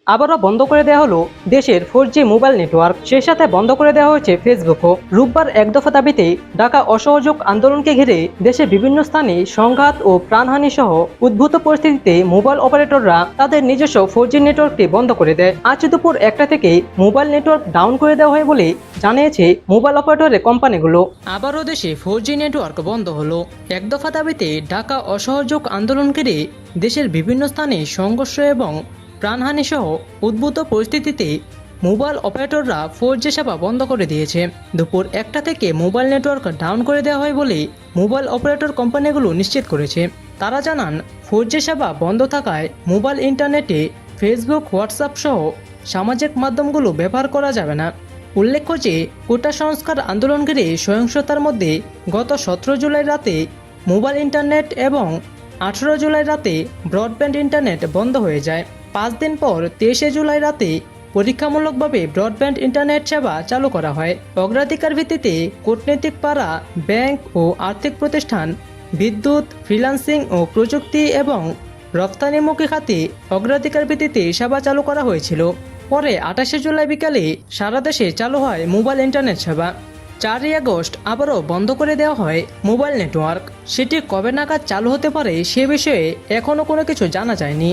আবারও বন্ধ করে দেওয়া হলো দেশের 4G মোবাইল নেটওয়ার্ক, সেই সাথে বন্ধ করে দেওয়া হয়েছে ফেসবুকও। রোববার এক দফা দাবিতে ঢাকা অসহযোগ আন্দোলনকে ঘিরে দেশে বিভিন্ন স্থানে সংঘাত ও প্রাণহানি সহ উদ্ভূত পরিস্থিতিতে মোবাইল অপারেটররা তাদের নিজস্ব 4G নেটওয়ার্কটি বন্ধ করে দেয়। আজ দুপুর 1টা থেকে মোবাইল নেটওয়ার্ক ডাউন করে দেওয়া হয় বলে জানিয়েছে মোবাইল অপারেটরের কোম্পানিগুলো। আবারও দেশে 4G নেটওয়ার্ক বন্ধ হলো। এক দফা দাবিতে ঢাকা অসহযোগ আন্দোলন ঘিরে দেশের বিভিন্ন স্থানে সংঘর্ষ এবং প্রাণহানি সহ উদ্ভূত পরিস্থিতিতে মোবাইল অপারেটররা 4G সেবা বন্ধ করে দিয়েছে। দুপুর 1টা থেকে মোবাইল নেটওয়ার্ক ডাউন করে দেওয়া হয় বলে মোবাইল অপারেটর কোম্পানিগুলো নিশ্চিত করেছে। তারা জানান, 4G সেবা বন্ধ থাকায় মোবাইল ইন্টারনেটে ফেসবুক, হোয়াটসঅ্যাপ সহ সামাজিক মাধ্যমগুলো ব্যবহার করা যাবে না। উল্লেখ্য যে কোটা সংস্কার আন্দোলন ঘিরে সহিংসতার মধ্যে গত 17 জুলাই রাতে মোবাইল ইন্টারনেট এবং 18 জুলাই রাতে ব্রডব্যান্ড ইন্টারনেট বন্ধ হয়ে যায়। 5 দিন পর 23শে জুলাই রাতে পরীক্ষামূলকভাবে ব্রডব্যান্ড ইন্টারনেট সেবা চালু করা হয়। অগ্রাধিকার ভিত্তিতে কূটনৈতিক পাড়া, ব্যাংক ও আর্থিক প্রতিষ্ঠান, বিদ্যুৎ, ফ্রিল্যান্সিং ও প্রযুক্তি এবং রপ্তানিমুখী খাতে অগ্রাধিকার ভিত্তিতে সেবা চালু করা হয়েছিল। পরে 28শে জুলাই বিকালে সারা দেশে চালু হয় মোবাইল ইন্টারনেট সেবা। 4ই আগস্ট আবারও বন্ধ করে দেওয়া হয় মোবাইল নেটওয়ার্ক। সেটি কবে নাগাদ চালু হতে পারে সে বিষয়ে এখনও কোনো কিছু জানা যায়নি।